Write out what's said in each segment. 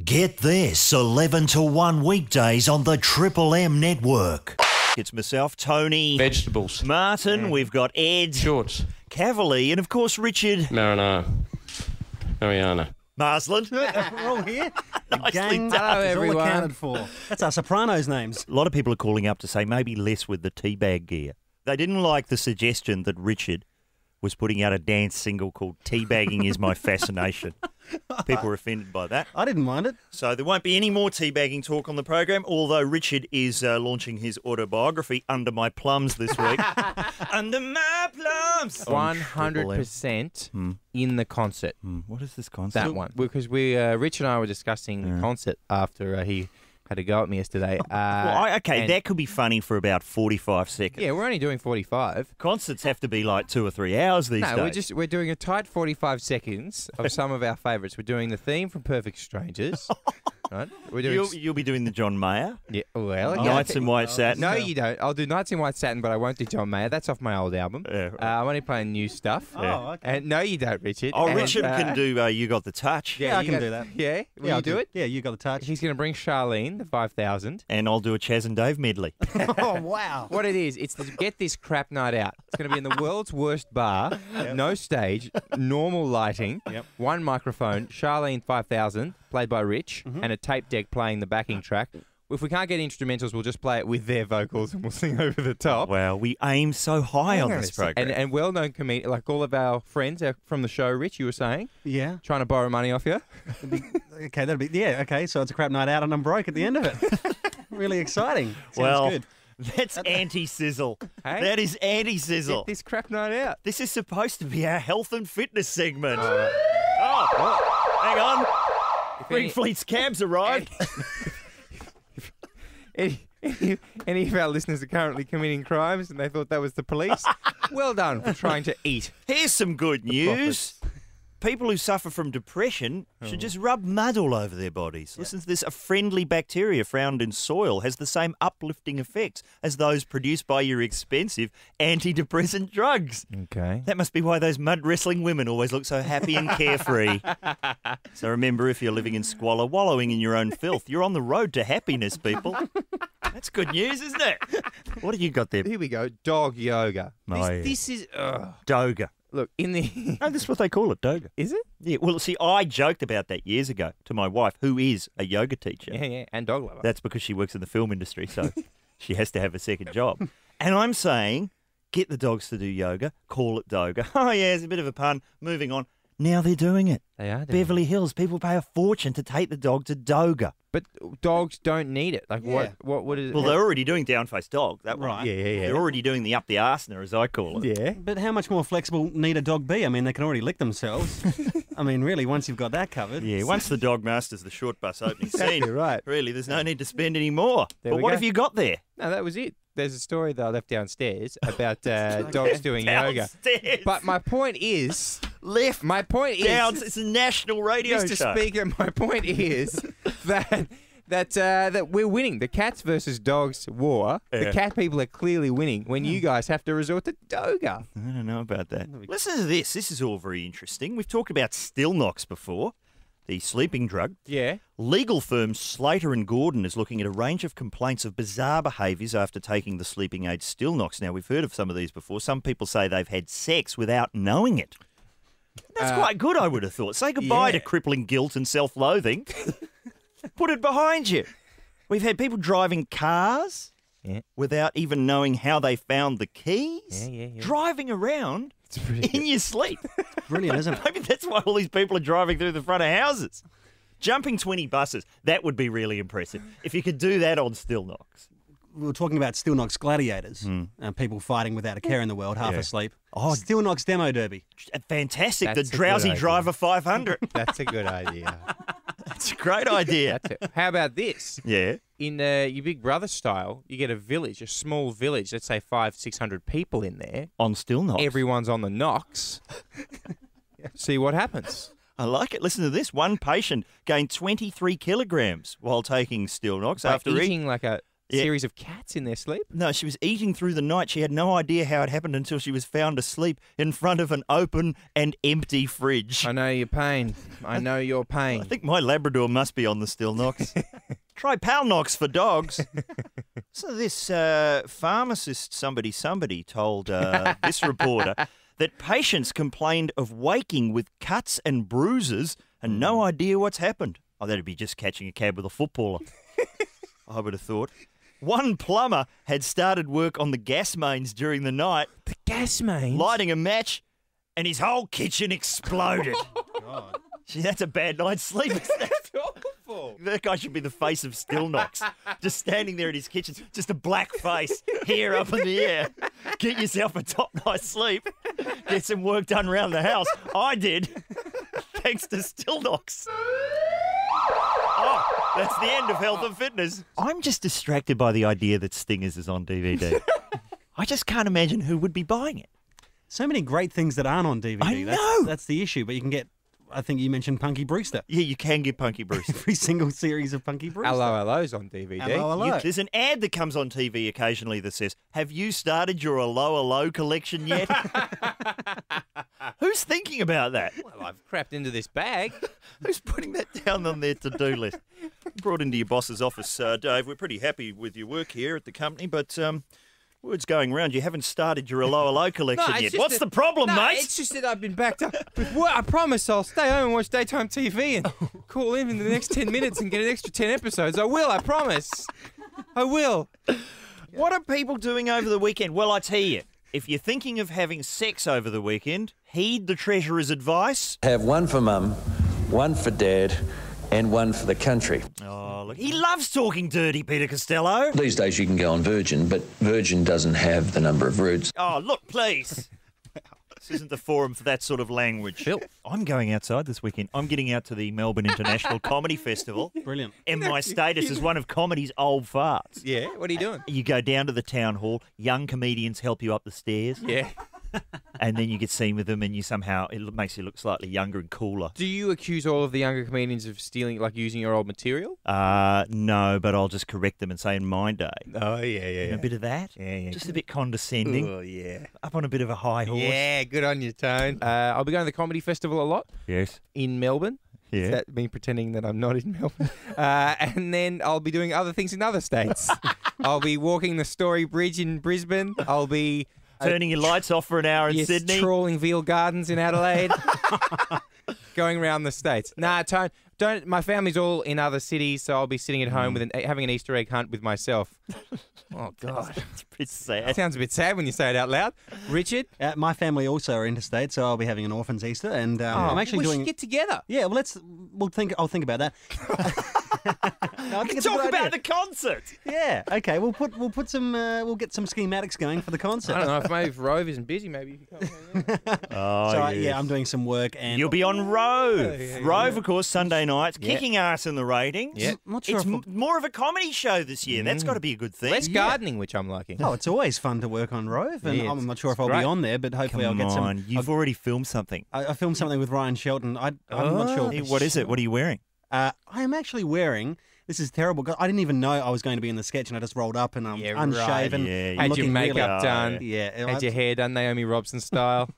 Get this 11 to 1 weekdays on the Triple M network. It's myself, Tony. Vegetables. Martin, we've got Ed. Shorts. Cavalier, and of course Richard. Marinara. Mariana. Marsland. We're all here. The Nicely gang done. is all everyone. accounted for. That's our Sopranos names. A lot of people are calling up to say maybe less with the teabag gear. They didn't like the suggestion that Richard was putting out a dance single called Teabagging is My Fascination. People were offended by that. I didn't mind it. So there won't be any more teabagging talk on the program, although Richard is launching his autobiography, Under My Plums, this week. Under My Plums! 100% in the concert. What is this concert? That one. Because Rich and I were discussing the concert after he had a go at me yesterday. That could be funny for about 45 seconds. Yeah, we're only doing 45. Concerts have to be like 2 or 3 hours these days. We're doing a tight 45 seconds of some of our favourites. We're doing the theme from Perfect Strangers. Right? We're doing You'll be doing the John Mayer. Yeah, well, yeah. Nights in White Satin. No, you don't. I'll do Nights in White Satin, but I won't do John Mayer. That's off my old album. Yeah, right. I'm only playing new stuff. Oh, okay. And no, you don't, Richard. Oh, And, Richard can do You Got the Touch. Yeah, I you can got- do that. Yeah? Will I'll you do it? Yeah, you got the touch. He's going to bring Charlene, the 5,000. And I'll do a Chaz and Dave medley. Oh, wow. What it is, it's the Get This Crap Night Out. It's going to be in the world's worst bar, no stage, normal lighting, one microphone, Charlene 5,000, played by Rich, and a tape deck playing the backing track. If we can't get instrumentals, we'll just play it with their vocals and we'll sing over the top. Wow, we aim so high on this program. And well-known comedian, like all of our friends from the show, Rich, you were saying, Yeah. trying to borrow money off you. Okay, that'll be, yeah, okay, so it's a crap night out and I'm broke at the end of it. Really exciting. Sounds good. That's anti-sizzle. Hey? That is anti-sizzle. Get this crap night out. This is supposed to be our health and fitness segment. Hang on. Springfleet's cabs arrived. Any of our listeners are currently committing crimes and they thought that was the police, well done for trying to eat. Here's some good news. People who suffer from depression should just rub mud all over their bodies. Listen to this. A friendly bacteria found in soil has the same uplifting effects as those produced by your expensive antidepressant drugs. Okay. That must be why those mud wrestling women always look so happy and carefree. So remember, if you're living in squalor, wallowing in your own filth, you're on the road to happiness, people. That's good news, isn't it? What have you got there? Here we go. Dog yoga. yeah. This is... Doga. Look, in the... No, that's what they call it, Doga. Is it? Yeah, well, see, I joked about that years ago to my wife, who is a yoga teacher. Yeah, and dog lover. That's because she works in the film industry, so she has to have a second job. And I'm saying, get the dogs to do yoga, call it Doga. Oh, yeah, it's a bit of a pun. Moving on. Now they're doing it. They are doing Beverly Hills, people pay a fortune to take the dog to Doga. But dogs don't need it. Like, Yeah. what is it? Well, they're already doing down-face dog. That one. Right. Yeah. They're already doing the up the arsener, as I call it. Yeah. But how much more flexible need a dog be? I mean, they can already lick themselves. I mean, really, once you've got that covered. Yeah, once the dog masters the short bus opening scene, right. really, there's no need to spend any more. There But we what go. have you got there? No, that was it. There's a story that I left downstairs about dogs doing yoga. Downstairs. But my point is... Left. My point is... Downs. It's a national radio Mr. show. Speaker, my point is that we're winning. The cats versus dogs war. Yeah. The cat people are clearly winning when you guys have to resort to Doga. I don't know about that. Listen to this. This is all very interesting. We've talked about Stilnox before, the sleeping drug. Yeah. Legal firm Slater and Gordon is looking at a range of complaints of bizarre behaviours after taking the sleeping aid Stilnox. Now, we've heard of some of these before. Some people say they've had sex without knowing it. That's quite good, I would have thought. Say goodbye yeah. to crippling guilt and self-loathing. Put it behind you. We've had people driving cars without even knowing how they found the keys. Yeah. Driving around in your sleep. Brilliant, isn't it? Maybe that's why all these people are driving through the front of houses. Jumping 20 buses, that would be really impressive. If you could do that on Stilnox. We were talking about Stilnox gladiators, people fighting without a care in the world, half asleep. Oh, Stilnox demo derby. Fantastic. That's the a Drowsy good idea. Driver 500. That's a good idea. That's a great idea. That's it. How about this? Yeah. In your Big Brother style, you get a village, a small village, let's say 500-600 people in there. On Stilnox. Everyone's on the Knox. See what happens. I like it. Listen to this. One patient gained 23 kilograms while taking Stilnox after eating like a series of cats in their sleep? No, she was eating through the night. She had no idea how it happened until she was found asleep in front of an open and empty fridge. I know your pain. I know your pain. I think my Labrador must be on the still knocks. Try Pal Knocks for dogs. So this pharmacist somebody told this reporter that patients complained of waking with cuts and bruises and no idea what's happened. Oh, that'd be just catching a cab with a footballer, I would have thought. One plumber had started work on the gas mains during the night. The gas mains? Lighting a match, and his whole kitchen exploded. God. Gee, that's a bad night's sleep. That's awful. That guy should be the face of Still Knocks. Just standing there in his kitchen, just a black face, hair up in the air. Get yourself a top night's sleep. Get some work done around the house. I did, thanks to Still Knocks. Oh, that's the end of Health and Fitness. I'm just distracted by the idea that Stingers is on DVD. I just can't imagine who would be buying it. So many great things that aren't on DVD. I know. That's the issue, but you can get... I think you mentioned Punky Brewster. Yeah, you can get Punky Brewster. Every single series of Punky Brewster. Allo Allo's on DVD. Allo Allo. There's an ad that comes on TV occasionally that says, "Have you started your Allo Allo collection yet?" Who's thinking about that? Well, I've crapped into this bag. Who's putting that down on their to-do list? Brought into your boss's office, Dave. We're pretty happy with your work here at the company, but word's going around you haven't started your Allo Allo collection yet. What's the problem, mate? It's just that I've been backed up with work. I promise I'll stay home and watch daytime TV and call in the next 10 minutes and get an extra 10 episodes. I will, I promise. I will. What are people doing over the weekend? Well, I tell you, if you're thinking of having sex over the weekend, heed the Treasurer's advice. Have one for Mum, one for Dad, and one for the country. Oh, look, he loves talking dirty, Peter Costello. These days you can go on Virgin, but Virgin doesn't have the number of roots. Oh, look, please. This isn't the forum for that sort of language. Phil. I'm going outside this weekend. I'm getting out to the Melbourne International Comedy Festival. Brilliant. And my status is one of comedy's old farts. Yeah, what are you doing? You go down to the town hall, young comedians help you up the stairs. Yeah. And then you get seen with them and you somehow, it makes you look slightly younger and cooler. Do you accuse all of the younger comedians of stealing, like using your old material? No, but I'll just correct them and say in my day. Oh, yeah. A bit of that. Yeah. Just a bit condescending. Oh, yeah. Up on a bit of a high horse. Yeah, good on you, Tone. I'll be going to the comedy festival a lot. Yes. In Melbourne. Yeah. Is that me pretending that I'm not in Melbourne? And then I'll be doing other things in other states. I'll be walking the Story Bridge in Brisbane. I'll be... turning your lights off for an hour in Sydney. Trawling Veal Gardens in Adelaide. Going around the states. Nah, Tone, don't. My family's all in other cities, so I'll be sitting at home with having an Easter egg hunt with myself. Oh, God. It's pretty sad. That sounds a bit sad when you say it out loud. Richard? My family also are interstate, so I'll be having an orphan's Easter, and I'm actually we doing. should get together. Yeah, well, I'll think about that. No, I think it's a Talk good about idea. the concert. Yeah. Okay. We'll get some schematics going for the concert. I don't know if Rove isn't busy. Maybe you can come. Yeah, I'm doing some work, and You'll be on Rove. Yeah. Rove, of course, Sunday nights, kicking ass in the ratings. Yeah. I'm not sure It's if more of a comedy show this year. That's got to be a good thing. Less gardening, which I'm liking. Oh, it's always fun to work on Rove, and Yeah, I'm not sure if it's I'll great. be on there, but hopefully I'll get some. on, you've already filmed something. I filmed something with Ryan Shelton. I'm not sure. Hey, what is it? What are you wearing? I am actually wearing. This is terrible. I didn't even know I was going to be in the sketch, and I just rolled up and I'm Yeah, unshaven. right. Yeah, I'm you Had your looking really- makeup done. Yeah. Had your hair done Naomi Robson style.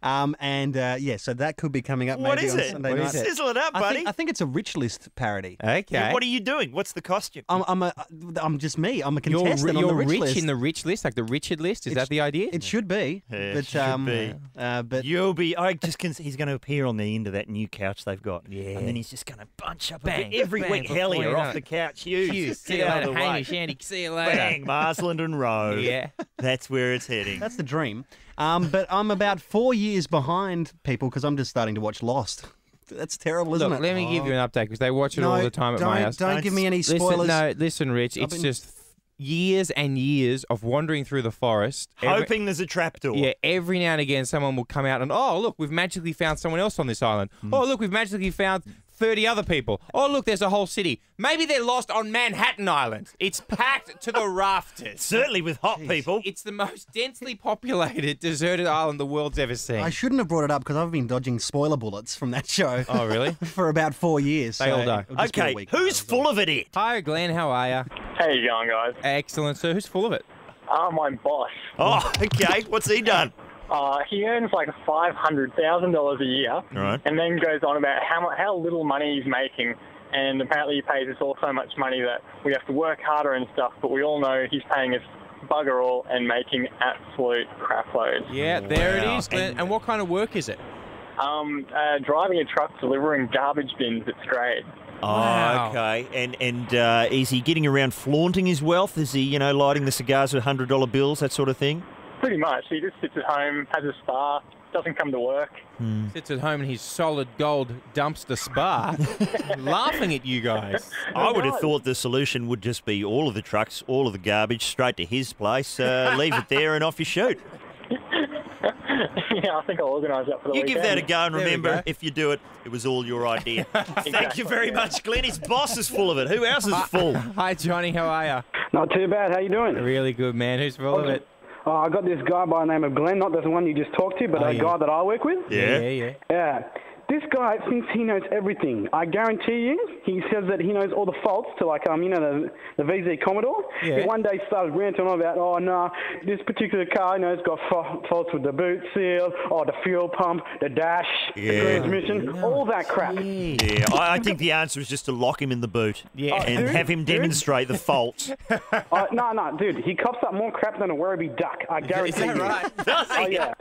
So that could be coming up What maybe is on it? Sunday What night. is it? Sizzle it up, buddy. I think it's a Rich List parody. Okay. Yeah, what are you doing? What's the costume? I'm just me. I'm a You're, contestant on the Rich rich List. in the rich list, like the Richard list. Is that the idea? It should be. Yeah, it but, should be. But You'll be. He's going to appear on the end of that new couch they've got. Yeah. And then he's just going to bunch up Bang, every bang, week. Hell, before you're you off know the it. couch. Huge. See you later, Hamish, Andy. See you later. Bang, Marsland and Rove. Yeah. That's where it's heading. that's the dream. But I'm about 4 years behind people because I'm just starting to watch Lost. That's terrible, isn't Look, it? let me give you an update because they watch it No, all the time at my house. Don't give me any spoilers. Listen, Rich. It's been- just years and years of wandering through the forest. Hoping there's a trapdoor. Yeah, every now and again someone will come out and, oh, look, we've magically found someone else on this island. Oh, look, we've magically found 30 other people. Oh, look, there's a whole city. Maybe they're lost on Manhattan Island. It's packed to the rafters. Certainly with hot people. It's the most densely populated, deserted island the world's ever seen. I shouldn't have brought it up because I've been dodging spoiler bullets from that show. Oh, really? For about 4 years. They all do. it'll just be a Okay, week. who's full of it? Hi, Glenn. How are you? How you going, guys? Excellent, sir. Who's full of it? My boss. Oh, okay. What's he done? He earns like $500,000 a year, Right. and then goes on about how little money he's making. And apparently he pays us all so much money that we have to work harder and stuff, but we all know he's paying us bugger all and making absolute crap loads. Yeah, there it Wow. is, Glenn. And what kind of work is it? Driving a truck delivering garbage bins at Strayed. Oh, Wow. okay. And is he getting around flaunting his wealth? Is he, lighting the cigars with $100 bills, that sort of thing? Pretty much. He just sits at home, has a spa, doesn't come to work. Sits at home in his solid gold dumpster spa, laughing at you guys. I would have thought the solution would just be all of the trucks, all of the garbage, straight to his place, leave it there and off you shoot. Yeah, I think I'll organise that for the You weekend. give that a go, and There we remember, go. if you do it, it was all your idea. Thank you very much, Glenn. His boss is full of it. Who else is full? Hi, Johnny. How are you? Not too bad. How you doing? Really good, man. Who's full of it? I got this guy by the name of Glenn, not the one you just talked to, but a guy that I work with. Yeah. Yeah. This guy thinks he knows everything. I guarantee you, he says that he knows all the faults to, like, the VZ Commodore. Yeah. He one day started ranting on about, oh, no, this particular car, it's got faults with the boot seal, the fuel pump, the dash, the transmission, all that crap. Yeah, I think the answer is just to lock him in the boot and have him demonstrate the faults. No, dude, he cops up more crap than a Werribee duck. I guarantee you. Does he? Oh, yeah.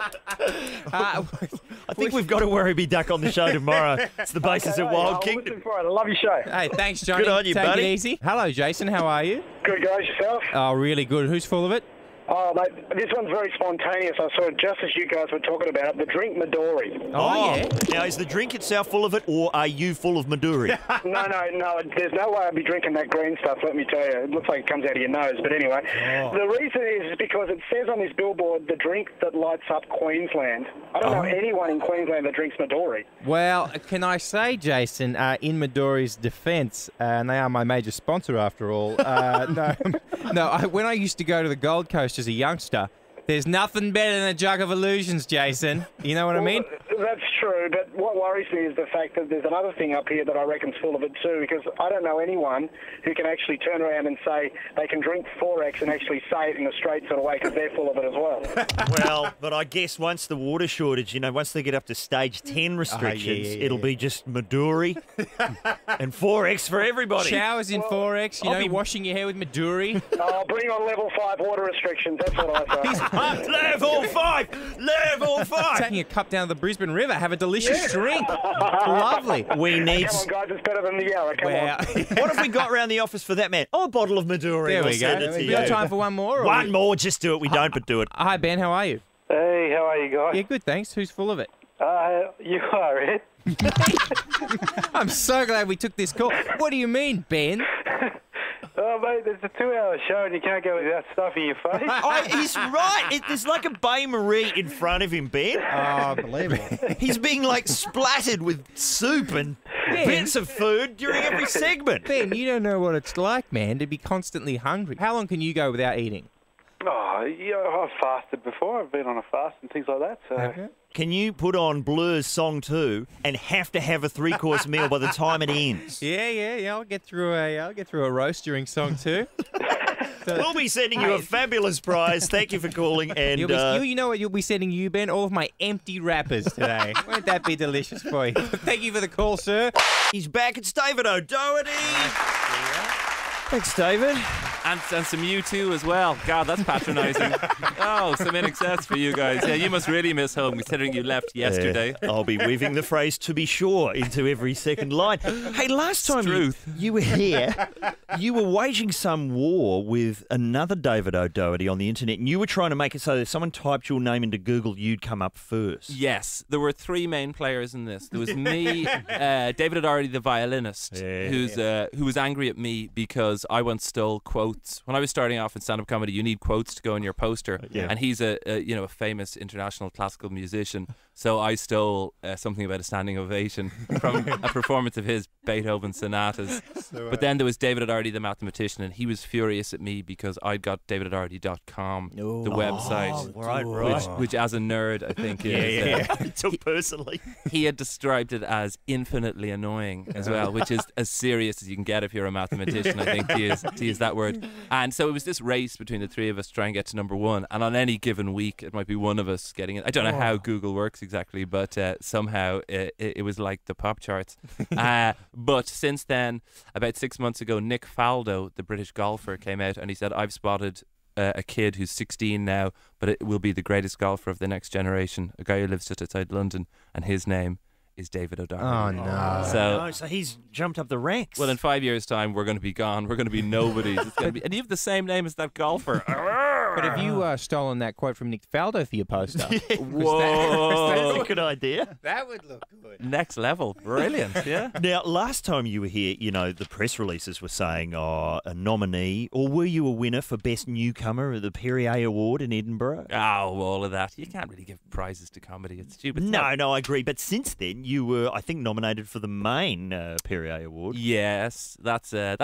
I think we've got a Werribee duck on the show tomorrow. It's the basis of Wild I'll Kingdom. listen for it. I love your show. Hey, thanks, Johnny. Good on you, Take buddy. it easy. Hello, Jason. How are you? Good, guys, yourself? Oh, really good. Who's full of it? Oh, mate, this one's very spontaneous. I saw it just as you guys were talking about the drink Midori. Oh, yeah. Now, is the drink itself full of it, or are you full of Midori? No, there's no way I'd be drinking that green stuff, let me tell you. It looks like it comes out of your nose, but anyway. The reason is because it says on this billboard, the drink that lights up Queensland. I don't know anyone in Queensland that drinks Midori. Well, can I say, Jason, in Midori's defence, and they are my major sponsor after all, when I used to go to the Gold Coast as a youngster, there's nothing better than a jug of illusions, Jason. You know what I mean? That's true, but what worries me is the fact that there's another thing up here that I reckon's full of it too, because I don't know anyone who can actually turn around and say they can drink 4X and actually say it in a straight sort of way because they're full of it as well. Well, but I guess once the water shortage, once they get up to stage 10 restrictions, it'll be just Midori and 4X for everybody. Showers in 4X, washing your hair with Midori. Oh, bring on level 5 water restrictions, that's what I say. Level 5! Level 5! Taking a cup down to the Brisbane River, have a delicious drink. Lovely. We need... Come on, guys, it's better than the Yarra, come on. What have we got around the office for that man? Oh, a bottle of Midori. There We'll we send go. it to We you. got time for one more? One more, just do it. We don't, but do it. Hi, Ben. How are you? Hey, how are you guys? Yeah, good, thanks. Who's full of it? You are it. I'm so glad we took this call. What do you mean, Ben? Oh, mate, there's a 2-hour show and you can't go without stuff in your face. He's right. There's like a Bain Marie in front of him, Ben. Oh, unbelievable. He's being splattered with soup and bits of food during every segment. Ben, you don't know what it's like, man, to be constantly hungry. How long can you go without eating? Oh, yeah, I've fasted before. I've been on a fast and things like that. So. Can you put on Blur's Song 2 and have to have a 3-course meal by the time it ends? Yeah. I'll get through a roast during song 2. We'll be sending you a fabulous prize. Thank you for calling. And you know what you'll be sending you, Ben? All of my empty wrappers today. Won't that be delicious for you? Thank you for the call, sir. he's back. It's David O'Doherty. Thanks, David. And some U2 as well. God, that's patronising. Oh, some in-excess for you guys. Yeah, you must really miss home considering you left yesterday. I'll be weaving the phrase "to be sure" into every second line. Hey, last time you were here, you were waging some war with another David O'Doherty on the internet, and you were trying to make it so that if someone typed your name into Google, you'd come up first. Yes, there were three main players in this. There was me, David O'Doherty, the violinist, who was angry at me because I once stole quotes. When I was starting off in stand-up comedy, you need quotes to go on your poster, and he's a famous international classical musician. So I stole something about a standing ovation from a performance of his Beethoven sonatas. But then there was David O'Doherty, the mathematician, and he was furious at me because I'd got davidodoherty.com, the website, which as a nerd, I think is... took personally. He had described it as infinitely annoying as well, which is as serious as you can get if you're a mathematician, I think, to use that word. And so it was this race between the three of us trying to get to number one. And on any given week, it might be one of us getting it. I don't know how Google works exactly, but somehow it was like the pop charts. But since then, about 6 months ago, Nick Faldo, the British golfer, came out and he said, I've spotted a kid who's 16 now, but it will be the greatest golfer of the next generation, a guy who lives just outside London, and his name is David O'Doherty. Oh, no. So he's jumped up the ranks. Well, in 5 years' time, we're going to be gone. We're going to be nobodies. It's going to be, and you have the same name as that golfer. But have you stolen that quote from Nick Faldo for your poster? Whoa. That's a good idea. That would look good. Next level. Brilliant, yeah. Now, last time you were here, the press releases were saying a nominee, or were you a winner for Best Newcomer at the Perrier Award in Edinburgh? Oh, all of that. You can't really give prizes to comedy. It's stupid. No, I agree. But since then, you were, I think, nominated for the main Perrier Award. Yes, that's a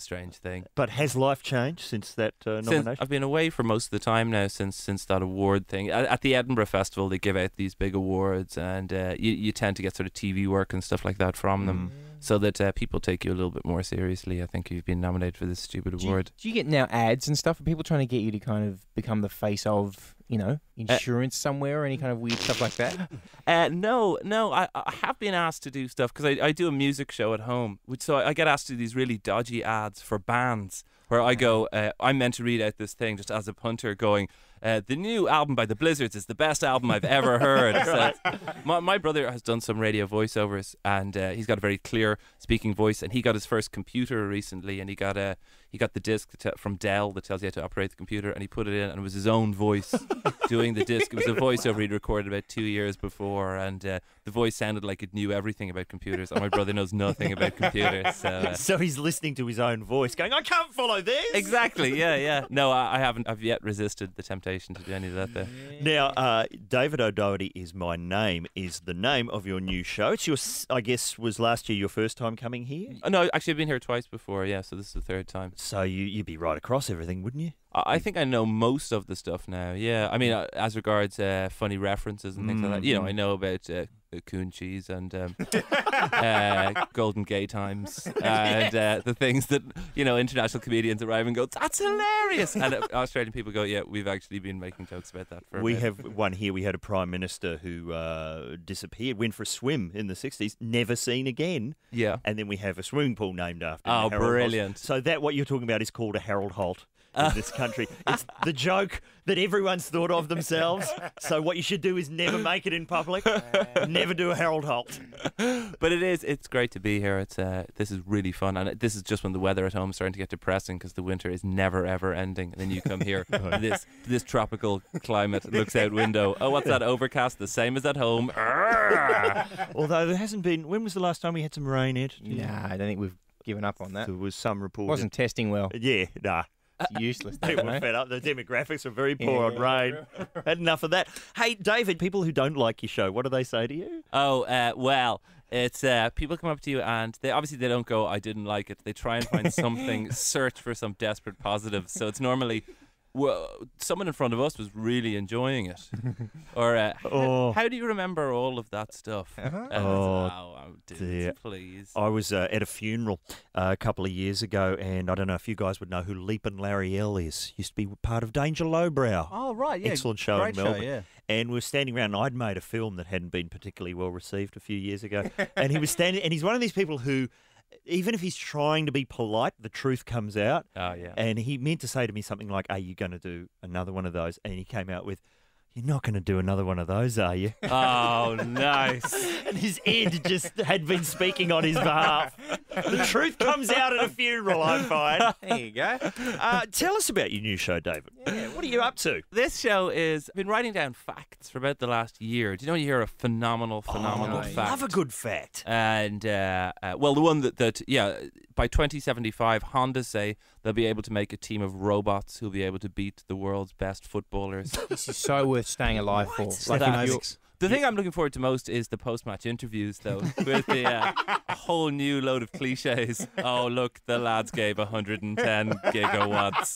strange thing. But has life changed since that nomination? I've been away for most of the time now since that award thing. At the Edinburgh Festival, they give out these big awards, and you tend to get sort of TV work and stuff like that from them, so that people take you a little bit more seriously. I think you've been nominated for this stupid award. Do you get now ads and stuff? Are people trying to get you to kind of become the face of, insurance somewhere or any kind of weird stuff like that? No. I have been asked to do stuff because I do a music show at home, so I get asked to do these really dodgy ads for bands where I go, I'm meant to read out this thing just as a punter going, the new album by the Blizzards is the best album I've ever heard. So my brother has done some radio voiceovers, and he's got a very clear speaking voice, and he got his first computer recently, and he got the disc from Dell that tells you how to operate the computer, and he put it in, and it was his own voice doing the disc. It was a voiceover he'd recorded about 2 years before, and the voice sounded like it knew everything about computers, and my brother knows nothing about computers. So he's listening to his own voice going, I can't follow this. Exactly, yeah. No, I haven't. I've yet resisted the temptation to do any of that there. Now, David O'Doherty is my name is the name of your new show. It's your, I guess, was last year your first time coming here? No, actually I've been here twice before, yeah, so this is the third time. So you'd be right across everything, wouldn't you? I think I know most of the stuff now, yeah. I mean, as regards funny references and things like that, I know about coon cheese and golden gay times and the things that, international comedians arrive and go, that's hilarious. And Australian people go, yeah, we've actually been making jokes about that for a bit. Have one here. We had a Prime Minister who disappeared, went for a swim in the 60s, never seen again. Yeah. And then we have a swimming pool named after him. Oh, brilliant. So that what you're talking about is called a Harold Holt. In this country. It's the joke that everyone's thought of themselves. So what you should do is never make it in public. Never do a Harold Holt. But it's great to be here. This is really fun. And this is just when the weather at home is starting to get depressing because the winter is never, ever ending. And then you come here, this tropical climate, looks out window. Oh, what's that? Overcast, the same as at home. Although there hasn't been... When was the last time we had some rain, Ed? Yeah, I don't think we've given up on that. There was some report. Wasn't testing well. Yeah, nah. It's useless. People were fed up. The demographics are very poor on rain. Had enough of that. Hey, David, people who don't like your show, what do they say to you? Oh, well, it's people come up to you and they don't go, I didn't like it. They try and find something, search for some desperate positive. So it's normally, well, someone in front of us was really enjoying it. Or how do you remember all of that stuff? Dude, please. I was at a funeral a couple of years ago, and I don't know if you guys would know who Leap and Larry L is. Used to be part of Danger Lowbrow. Oh, right, yeah. Excellent show in Melbourne. Show, yeah. And we were standing around, and I'd made a film that hadn't been particularly well received a few years ago. And he was standing, and he's one of these people who, even if he's trying to be polite, the truth comes out. Oh, yeah. And he meant to say to me something like, are you going to do another one of those? And he came out with, you're not going to do another one of those, are you? Oh, nice. And his Ed just had been speaking on his behalf. The truth comes out at a funeral, I find. There you go. Tell us about your new show, David. Yeah, what are you up to? This show is, I've been writing down facts for about the last year. Do you know when you hear a phenomenal fact? I love a good fact. And, well, the one that by 2075, Honda say they'll be able to make a team of robots who'll be able to beat the world's best footballers. This is so worth staying alive for. Psychonomics. The thing I'm looking forward to most is the post-match interviews, though, with the a whole new load of cliches. Oh, look, the lads gave 110 gigawatts.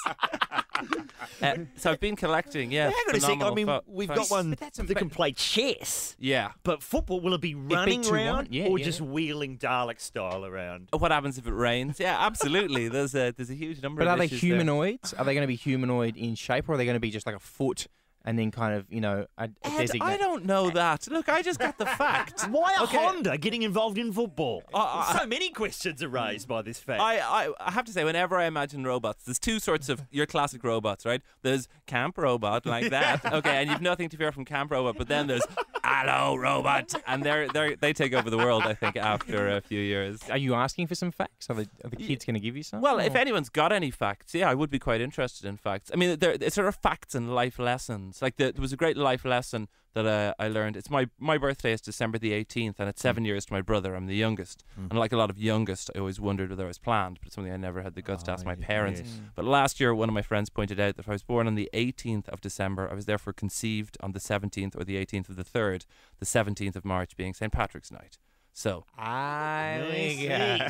So I've been collecting, Hang on a sec. I mean, we've got one But that's that can play chess. Yeah. But football, will it be running 2-1? around Yeah, or yeah. just wheeling Dalek style around? What happens if it rains? Yeah, absolutely. There's a huge number But of are they issues there. humanoids? Are they going to be humanoid in shape, or are they going to be just like a foot and then kind of, a Ed, designate? I don't know that. Look, I just got the fact. Why a Okay. Honda getting involved in football? So many questions are raised by this fact. I have to say, whenever I imagine robots, there's two sorts of your classic robots, right? There's Camp Robot, like that, okay, and you've nothing to fear from Camp Robot, but then there's Allo Robot, and they take over the world, I think, after a few years. Are you asking for some facts? Are the kids going to give you some? Well, if anyone's got any facts, yeah, I would be quite interested in facts. I mean, it's sort of facts and life lessons. Like there was a great life lesson that I learned. It's my birthday is December the 18th, and it's 7 years to my brother. I'm the youngest, and like a lot of youngest, I always wondered whether I was planned, but it's something I never had the guts to ask my parents. yes. But last year, one of my friends pointed out that if I was born on the 18th of December, I was therefore conceived on the 17th or the 18th of the 3rd, the 17th of March being St. Patrick's Night. So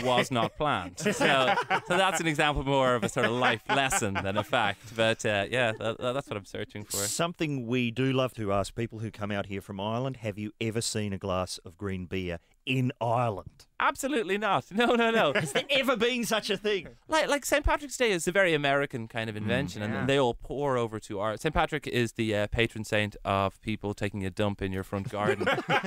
was not planned. So that's an example more of a sort of life lesson than a fact. But that's what I'm searching for. Something we do love to ask people who come out here from Ireland, have you ever seen a glass of green beer in Ireland? Absolutely not. No. Has there ever been such a thing? Like St. Patrick's Day is a very American kind of invention, and they all pour over to Ireland. St. Patrick is the patron saint of people taking a dump in your front garden,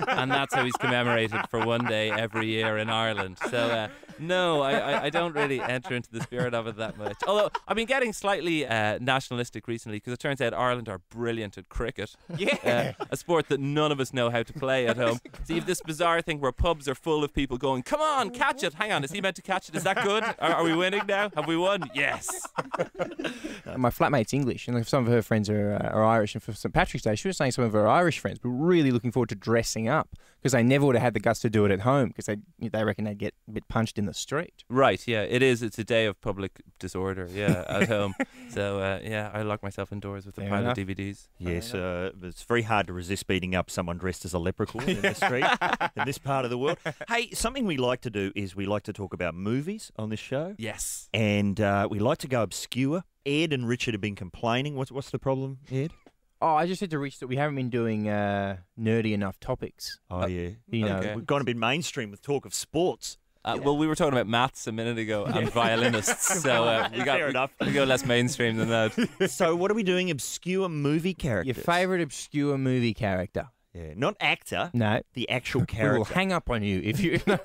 and that's how he's commemorated for one day every year in Ireland. So no, I don't really enter into the spirit of it that much. Although I've been getting slightly nationalistic recently, because it turns out Ireland are brilliant at cricket. Yeah. A sport that none of us know how to play at home. So you have this bizarre thing where pubs are full of people going, come on, catch it. Hang on, is he meant to catch it? Is that good? Are we winning now? Have we won? Yes. My flatmate's English, and some of her friends are Irish, and for St. Patrick's Day, she was saying some of her Irish friends were really looking forward to dressing up, because they never would have had the guts to do it at home, because they reckon they'd get a bit punched in the street. Right, yeah, it is. It's a day of public disorder, yeah, at home. So, I lock myself indoors with a Fair pile enough. of DVDs. Yes, it's very hard to resist beating up someone dressed as a leprechaun in the street in this part of the world. Hey, something we like to do is we like to talk about movies on this show. Yes. And we like to go obscure. Ed and Richard have been complaining. What's the problem, Ed? Oh, I just said to Rich that we haven't been doing nerdy enough topics. Oh, yeah. You know, Okay. We've gone a bit mainstream with talk of sports. Well, we were talking about maths a minute ago and violinists, so Fair enough. we go less mainstream than that. So what are we doing? Obscure movie characters. your favourite obscure movie character? Yeah, not actor. No. The actual We will character. hang up on you if you. No,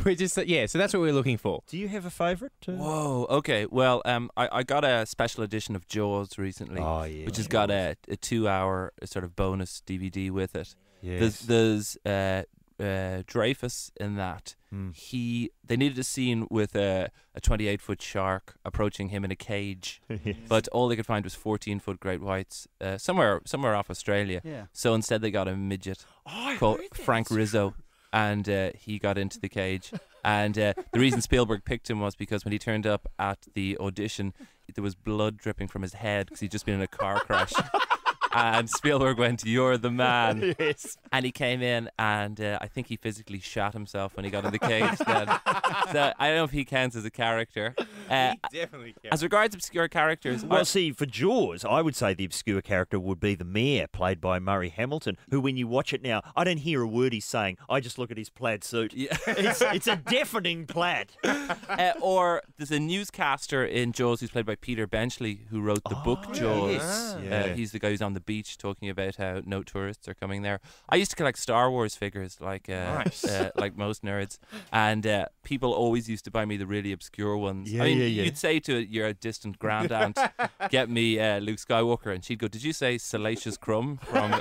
we're just so that's what we're looking for. Do you have a favourite? Whoa, okay. Well, I got a special edition of Jaws recently, Oh, yeah. which has got a 2-hour sort of bonus DVD with it. Yes. There's Dreyfus in that. They needed a scene with a 28-foot shark approaching him in a cage, but all they could find was 14-foot great whites somewhere off Australia. Yeah. So instead they got a midget called Frank Rizzo, and he got into the cage. And the reason Spielberg picked him was because when he turned up at the audition, there was blood dripping from his head because he'd just been in a car crash. And Spielberg went, "You're the man." Yes. And he came in, and I think he physically shot himself when he got in the cage then. So I don't know if he counts as a character. He definitely can. As regards obscure characters, Well, see, for Jaws, I would say the obscure character would be the mayor, played by Murray Hamilton, who, when you watch it now, I don't hear a word he's saying. I just look at his plaid suit. Yeah. It's a deafening plaid. or there's a newscaster in Jaws who's played by Peter Benchley, who wrote the book Jaws. yes. Yeah. He's the guy who's on the beach talking about how no tourists are coming there. I used to collect Star Wars figures, like like most nerds, and people always used to buy me the really obscure ones. Yeah, I mean, yeah. you'd say to your distant grand aunt, "Get me Luke Skywalker," and she'd go, "Did you say Salacious Crumb from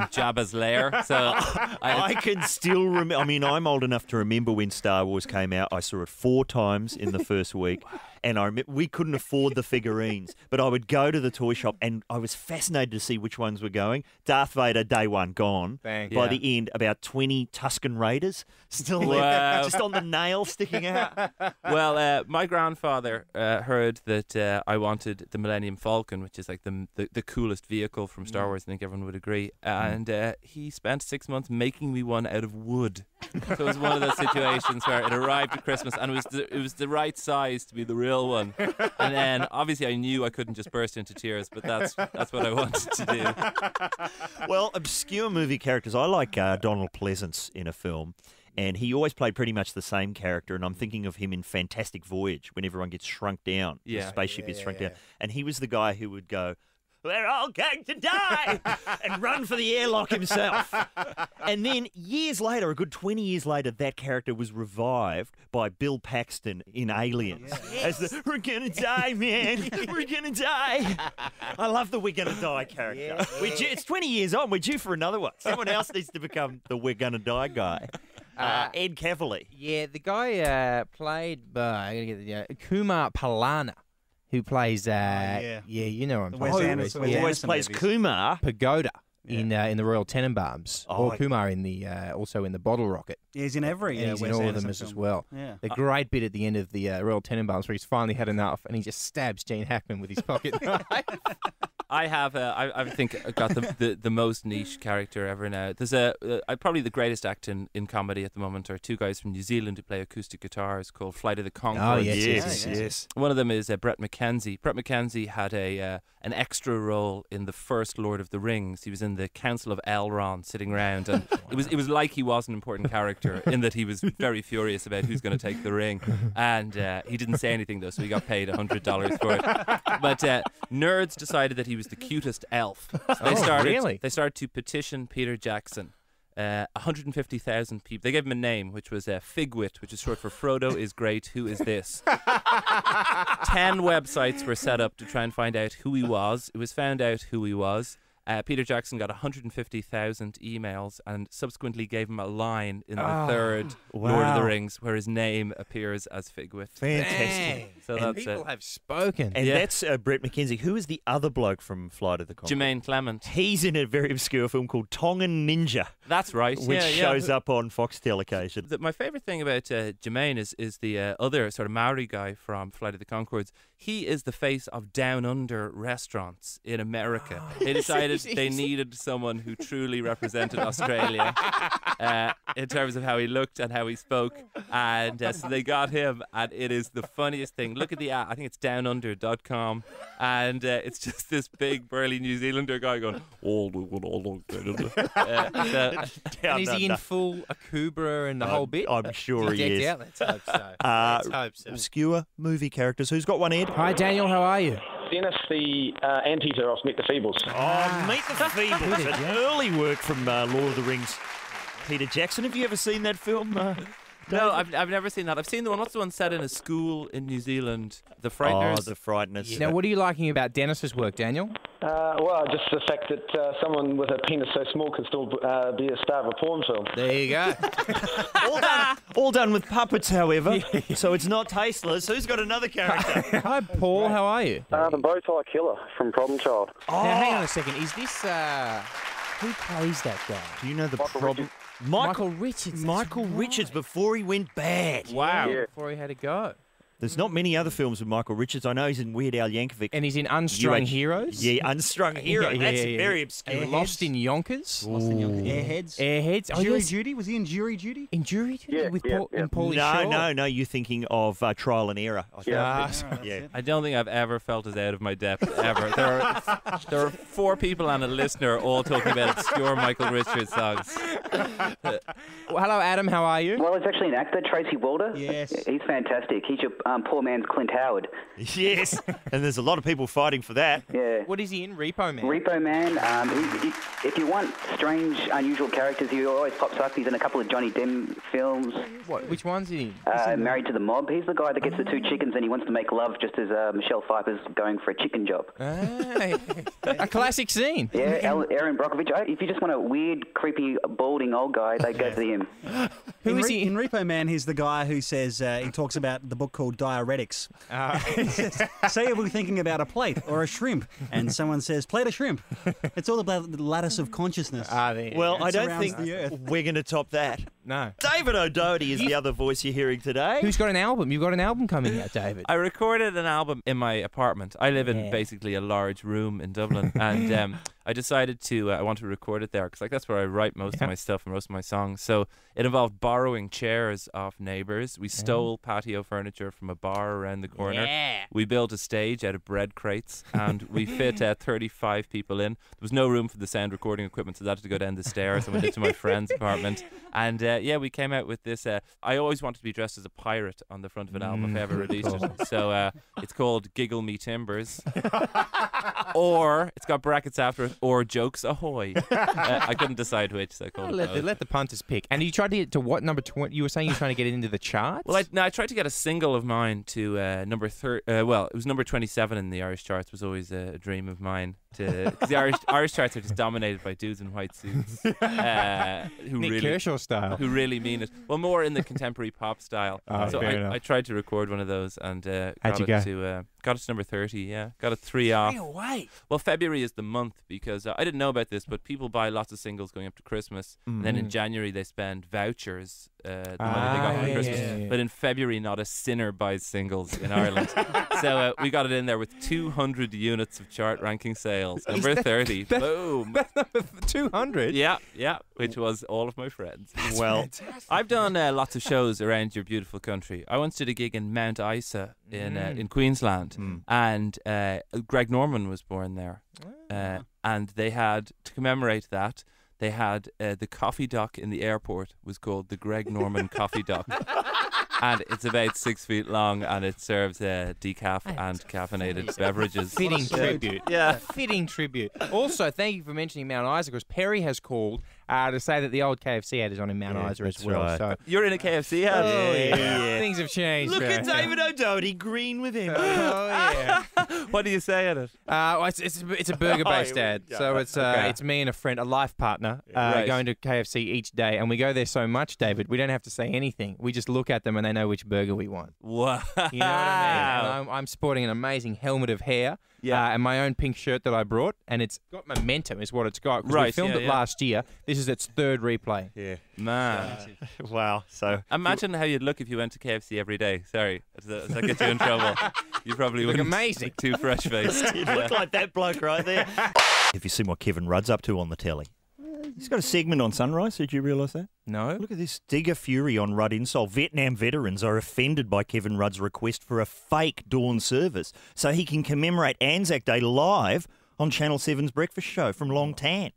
Jabba's lair?" So I can still remember. I mean, I'm old enough to remember when Star Wars came out. I saw it 4 times in the first week. And I remember we couldn't afford the figurines, but I would go to the toy shop and I was fascinated to see which ones were going. Darth Vader, day one, gone. Bang. By Yeah. the end, about 20 Tusken Raiders still Wow. left, just on the nail sticking out. Well, My grandfather heard that I wanted the Millennium Falcon, which is like the coolest vehicle from Star Wars. I think everyone would agree. And he spent 6 months making me one out of wood. So it was one of those situations where it arrived at Christmas and it was the right size to be the real one. And then obviously I knew I couldn't just burst into tears, but that's what I wanted to do. Well, obscure movie characters. I like Donald Pleasance in a film. And he always played pretty much the same character. And I'm thinking of him in Fantastic Voyage when everyone gets shrunk down. Yeah. The spaceship gets shrunk down. And he was the guy who would go, "We're all going to die," and run for the airlock himself. And then years later, a good 20 years later, that character was revived by Bill Paxton in Aliens. As the, "We're going to die, man. We're going to die." I love the "we're going to die" character. Yeah. It's 20 years on. We're due for another one. Someone else needs to become the "we're going to die" guy. Ed Cavalier. Yeah, the guy played by Kumar Palana, who plays you know him. Wes Anderson. Wes Always plays Kumar. Pagoda in the Royal Tenenbaums, or I- Kumar in the also in the Bottle Rocket. Yeah, he's in every And he's Wes in all of Anderson them as film. well. Yeah. The great bit at the end of the Royal Tenenbaums where he's finally had enough and he just stabs Gene Hackman with his pocket knife. I have, I think, got the most niche character ever now. There's probably the greatest act in comedy at the moment are two guys from New Zealand who play acoustic guitars called Flight of the Conchords. Oh, yes. One of them is Brett McKenzie. Brett McKenzie had an extra role in the first Lord of the Rings. He was in the Council of Elrond sitting around, and it was like he was an important character in that he was very furious about who's going to take the ring, and he didn't say anything though, so he got paid $100 for it. But nerds decided that he was the cutest elf. So they started to petition Peter Jackson. 150,000 people. They gave him a name, which was Figwit, which is short for Frodo is great, who is this? 10 websites were set up to try and find out who he was. It was found out who he was. Peter Jackson got 150,000 emails and subsequently gave him a line in the third Lord of the Rings where his name appears as Figwit. Fantastic. So And that's people it. have spoken. And that's Brett McKenzie. Who is the other bloke from Flight of the Conchords? Jermaine Clement. He's in a very obscure film called Tongan Ninja, That's right. which shows up on Foxtel occasion. My favourite thing about Jermaine is the other sort of Maori guy from Flight of the Conchords. He is the face of Down Under restaurants in America. They decided they needed someone who truly represented Australia in terms of how he looked and how he spoke. And so they got him, and it is the funniest thing. Look at the app. I think it's downunder.com. And it's just this big, burly New Zealander guy going, And is he in full Akubra and the whole bit? I'm sure he is. Out? Let's hope so. Let's hope so. Obscure movie characters. Who's got one, Ed? Hi, Daniel. How are you? Dennis, the anteater off Meet the Feebles. Oh, Meet the Feebles. An early work from Lord of the Rings. Peter Jackson. Have you ever seen that film? No, I've never seen that. I've seen the one. What's the one set in a school in New Zealand? The Frighteners. Oh, The Frighteners. Now, what are you liking about Dennis's work, Daniel? Well, just the fact that someone with a penis so small can still be a star of a porn film. There you go. All done with puppets, however, so it's not tasteless. Who's got another character? Hi, Paul. How are you? The Bowtie Killer from Problem Child. Now, hang on a second. Is this who plays that guy? Do you know the Michael problem? Michael Richards. Michael Richards before he went bad. Wow. Yeah. Before he had to go. There's not many other films with Michael Richards. I know he's in Weird Al Yankovic. And he's in Unstrung Heroes. Yeah, Unstrung Hero. That's very obscure. Lost in Yonkers. Airheads. Airheads. Oh, Jury yes. Duty. Was he in Jury Duty? In Jury Duty Yeah, with yeah, Paul yeah. and Paulie Shaw. No. You're thinking of Trial and Error. I think. Yeah. I don't think I've ever felt as out of my depth ever. There are 4 people and a listener all talking about obscure Michael Richards songs. Well, hello, Adam. How are you? Well, it's actually an actor, Tracy Walder. Yes. He's fantastic. He's your poor man's Clint Howard. Yes, and there's a lot of people fighting for that. Yeah. What is he in? Repo Man. Repo Man, if you want strange, unusual characters, he always pops up. He's in a couple of Johnny Depp films. What? Which one's he in? Married to the Mob. He's the guy that gets the 2 chickens and he wants to make love just as Michelle Pfeiffer's going for a chicken job. A classic scene. Yeah, Aaron Brockovich. If you just want a weird, creepy, balding old guy, they go to him. Who is he? In Repo Man, he's the guy who says, he talks about the book called diuretics. Say if we're thinking about a plate or a shrimp, and someone says, plate of shrimp. It's all about the lattice of consciousness. Well, I don't think we're going to top that. No. David O'Doherty is the other voice you're hearing today. Who's got an album? You've got an album coming out, David. I recorded an album in my apartment. I live in basically a large room in Dublin, and I decided I want to record it there because that's where I write most of my stuff and most of my songs. So it involved borrowing chairs off neighbours. We stole patio furniture from a bar around the corner. Yeah. We built a stage out of bread crates, and we fit 35 people in. There was no room for the sound recording equipment, so I had to go down the stairs and went into my friend's apartment. And we came out with this. I always wanted to be dressed as a pirate on the front of an album if I ever released it. So it's called Giggle Me Timbers. Or it's got brackets after it, or Jokes Ahoy. I couldn't decide which, so I called it. Let the punters pick. And you tried to get to what number 20? You were saying you were trying to get it into the charts? Well, I tried to get a single of mine to number 30. Well, it was number 27 in the Irish charts. Was always a dream of mine. Because the Irish charts are just dominated by dudes in white suits who Nick Kershaw style, who really mean it. Well, more in the contemporary pop style. So I tried to record one of those and got it to number 30. Yeah, got it 3 off. 3 away. Well, February is the month because I didn't know about this, but people buy lots of singles going up to Christmas, and then in January they spend vouchers. The money they got for Christmas. Yeah. But in February, not a sinner buys singles in Ireland. So we got it in there with 200 units of chart ranking sales. Number 30. Boom. That's number 200? Yeah, which was all of my friends. Well, I've done lots of shows around your beautiful country. I once did a gig in Mount Isa in Queensland, and Greg Norman was born there. And they had, to commemorate that, they had the coffee dock in the airport was called the Greg Norman Coffee Dock. And it's about 6 feet long, and it serves decaf and caffeinated beverages. Fitting tribute. Yeah. Fitting tribute. Also, thank you for mentioning Mount Isa, because Perry has called to say that the old KFC ad is on in Mount Isa as well. Right. So you're in a KFC ad? Yeah. Things have changed. Look at David O'Doherty, green with him. What do you say at it? It's a burger-based ad. So it's me and a friend, a life partner, going to KFC each day, and we go there so much, David, we don't have to say anything. We just look at them and they know which burger we want. Wow. You know what I mean? And I'm sporting an amazing helmet of hair and my own pink shirt that I brought, and it's got momentum is what it's got. Because we filmed it last year. This is its 3rd replay. Yeah. Man. Wow. So imagine how you'd look if you went to KFC every day. Sorry. Does that get you in trouble? You probably look wouldn't amazing. look too fresh-faced. You look like that bloke right there. Have you seen what Kevin Rudd's up to on the telly? He's got a segment on Sunrise. Did you realise that? No. Look at this. Digger fury on Rudd insult. Vietnam veterans are offended by Kevin Rudd's request for a fake dawn service so he can commemorate Anzac Day live on Channel 7's breakfast show from Long Tan.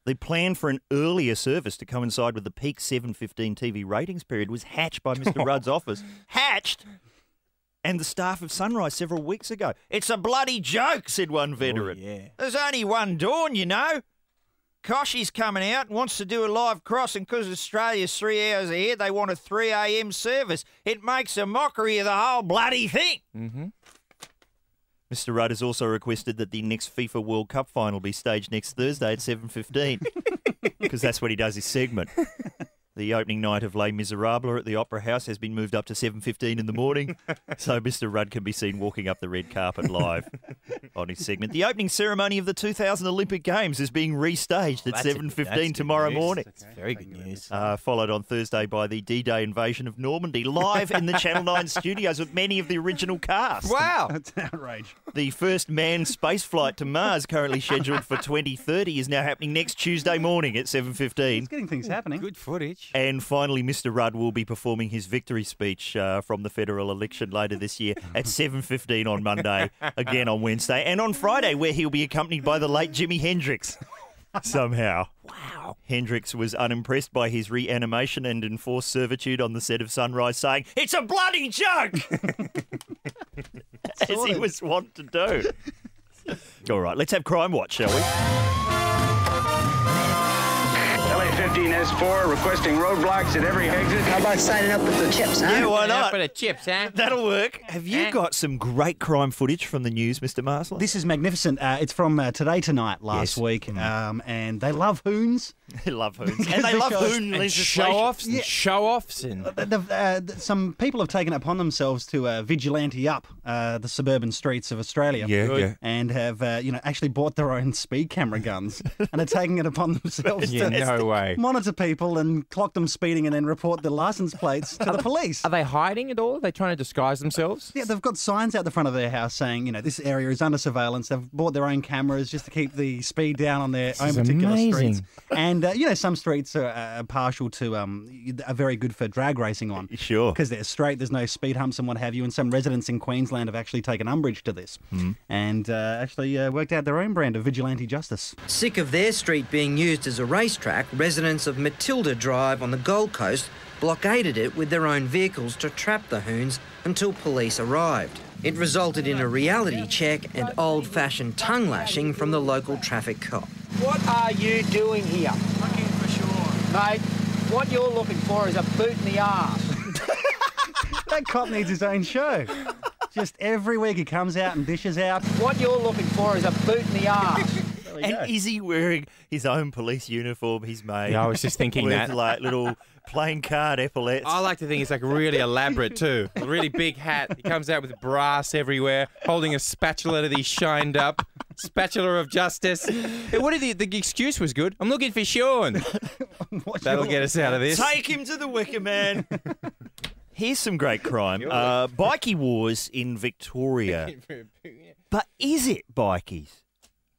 The plan for an earlier service to coincide with the peak 7:15 TV ratings period was hatched by Mr. Rudd's office. Hatched? And the staff of Sunrise several weeks ago. It's a bloody joke, said one veteran. Oh, yeah. There's only one dawn, you know. Koshy's coming out and wants to do a live crossing because Australia's 3 hours ahead. They want a 3 a.m. service. It makes a mockery of the whole bloody thing. Mm-hmm. Mr. Rudd has also requested that the next FIFA World Cup final be staged next Thursday at 7:15 because that's when he does his segment. The opening night of Les Miserables at the Opera House has been moved up to 7:15 in the morning, so Mr. Rudd can be seen walking up the red carpet live on his segment. The opening ceremony of the 2000 Olympic Games is being restaged at 7:15 tomorrow morning. That's very good news. Followed on Thursday by the D-Day invasion of Normandy, live in the Channel 9 studios with many of the original cast. Wow. That's outrage. The first manned space flight to Mars, currently scheduled for 2030, is now happening next Tuesday morning at 7:15. It's getting things happening. Good footage. And finally, Mr. Rudd will be performing his victory speech from the federal election later this year at 7:15 on Monday, again on Wednesday, and on Friday, where he'll be accompanied by the late Jimi Hendrix. Somehow. Wow. Hendrix was unimpressed by his reanimation and enforced servitude on the set of Sunrise, saying, "It's a bloody joke!" As he was wont to do. All right, let's have Crime Watch, shall we? LA15S4 requesting roadblocks at every exit. How about signing up with the chips, huh? Yeah, why not? For the chips, huh? That'll work. Have you got some great crime footage from the news, Mr. Marsland? This is magnificent. It's from Today Tonight last week, and they love hoons. They love hoons. And they love hoon legislation. Show-offs and... Some people have taken it upon themselves to vigilante up the suburban streets of Australia. Yeah. And have, actually bought their own speed camera guns and are taking it upon themselves to monitor people and clock them speeding and then report the license plates to the police. Are they hiding at all? Are they trying to disguise themselves? Yeah, they've got signs out the front of their house saying, this area is under surveillance. They've bought their own cameras just to keep the speed down on their own particular streets. And, some streets are partial to, are very good for drag racing on. Sure. Because they're straight, there's no speed humps and what have you. And some residents in Queensland have actually taken umbrage to this and actually worked out their own brand of vigilante justice. Sick of their street being used as a racetrack, residents of Matilda Drive on the Gold Coast blockaded it with their own vehicles to trap the hoons until police arrived. It resulted in a reality check and old-fashioned tongue-lashing from the local traffic cop. What are you doing here? Looking for Sean. Mate, what you're looking for is a boot in the arse. That cop needs his own show. Just every week he comes out and dishes out. What you're looking for is a boot in the arse. And is he wearing his own police uniform he's made? Yeah, I was just thinking with that. Like little playing card epaulets. I like to think it's like really elaborate too. A really big hat. He comes out with brass everywhere, holding a spatula that he shined up. Spatula of justice. What did the excuse was good. I'm looking for Sean. That'll get us out of this. Take him to the Wicker Man. Here's some great crime. Bikie wars in Victoria. But is it bikies?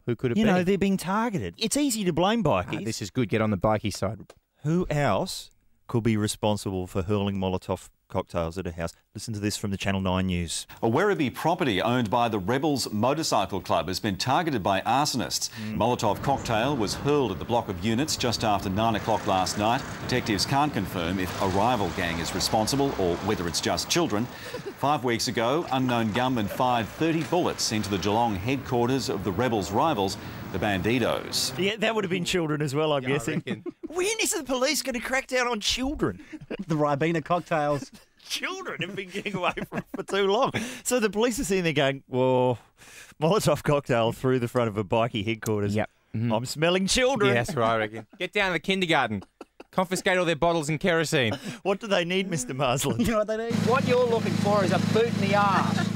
Who could it be? They're being targeted. It's easy to blame bikies. This is good. Get on the bikie side. Who else could be responsible for hurling Molotov cocktails at a house? Listen to this from the Channel 9 News. A Werribee property owned by the Rebels Motorcycle Club has been targeted by arsonists. Molotov cocktail was hurled at the block of units just after 9 o'clock last night. Detectives can't confirm if a rival gang is responsible or whether it's just children. 5 weeks ago, unknown gunmen fired 30 bullets into the Geelong headquarters of the Rebels' rivals, the Bandidos. Yeah, that would have been children as well, I'm guessing. When is the police going to crack down on children? The Ribena cocktails. Children have been getting away from for too long. So the police are sitting there going, well, Molotov cocktail through the front of a bikie headquarters. Yep. I'm smelling children. Yeah, that's right, I reckon. Get down to the kindergarten. Confiscate all their bottles and kerosene. What do they need, Mr. Marsland? You know what they need? What you're looking for is a boot in the arse.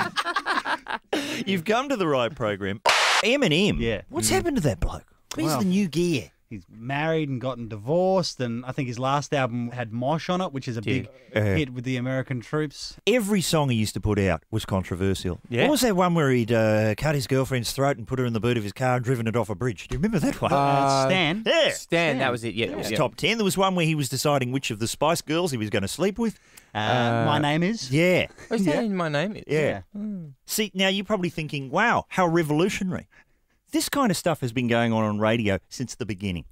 You've come to the right program. Eminem. Yeah. What's happened to that bloke? Where's the new gear? He's married and gotten divorced, and I think his last album had Mosh on it, which is a big hit with the American troops. Every song he used to put out was controversial. Yeah. What was that one where he'd cut his girlfriend's throat and put her in the boot of his car and driven it off a bridge? Do you remember that one? Stan. Yeah. Stan, that was it. Yeah, That was top 10. There was one where he was deciding which of the Spice Girls he was going to sleep with. My Name Is? Yeah. Is that in My Name Is? Yeah. See, now you're probably thinking, wow, how revolutionary. This kind of stuff has been going on radio since the beginning.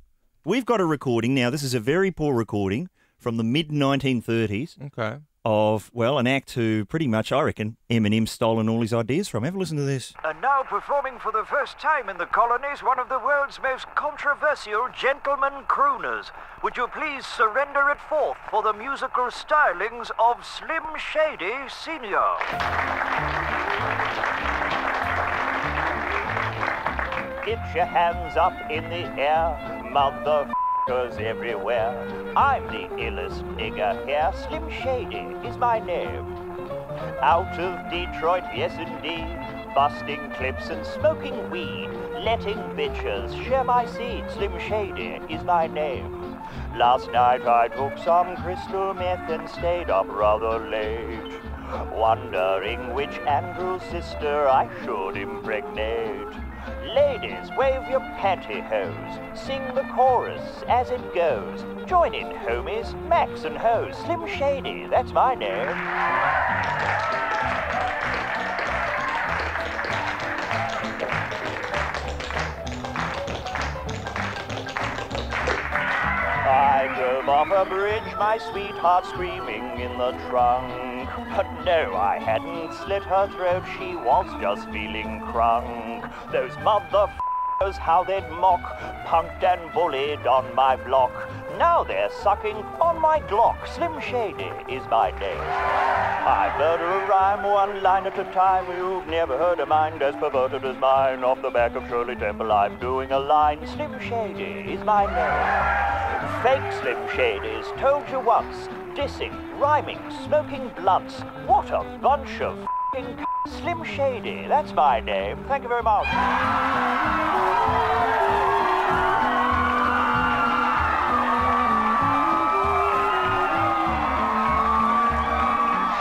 We've got a recording. Now, this is a very poor recording from the mid-1930s. Okay. Of, well, an act who pretty much, I reckon, Eminem's stolen all his ideas from. Have a listen to this. And now performing for the first time in the colonies, one of the world's most controversial gentleman crooners. Would you please surrender it forth for the musical stylings of Slim Shady Snr. Get your hands up in the air, motherfuckers everywhere. I'm the illest nigger here, Slim Shady is my name. Out of Detroit, yes indeed, busting clips and smoking weed, letting bitches share my seed, Slim Shady is my name. Last night I took some crystal meth and stayed up rather late, wondering which Andrew's sister I should impregnate. Ladies, wave your pantyhose, sing the chorus as it goes. Join in, homies, Max and Hose, Slim Shady, that's my name. I drove off a bridge, my sweetheart screaming in the trunk. But no, I hadn't slit her throat, she was just feeling crunk. Those motherfuckers, how they'd mock, punked and bullied on my block. Now they're sucking on my Glock. Slim Shady is my name. I murder a rhyme one line at a time. You've never heard a mind as perverted as mine. Off the back of Shirley Temple, I'm doing a line. Slim Shady is my name. Fake Slim Shadys told you once. Dissing, rhyming, smoking blunts. What a bunch of f***ing Slim Shady. That's my name. Thank you very much.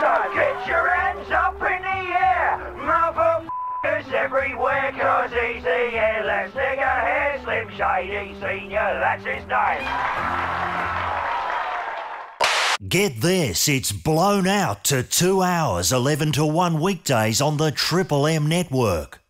So get your hands up in the air, motherfuckers everywhere, 'cause he's the airless nigger here, Slim Shady Sr., that's his name. Get this, it's blown out to 2 hours, 11 to 1 weekdays on the Triple M network.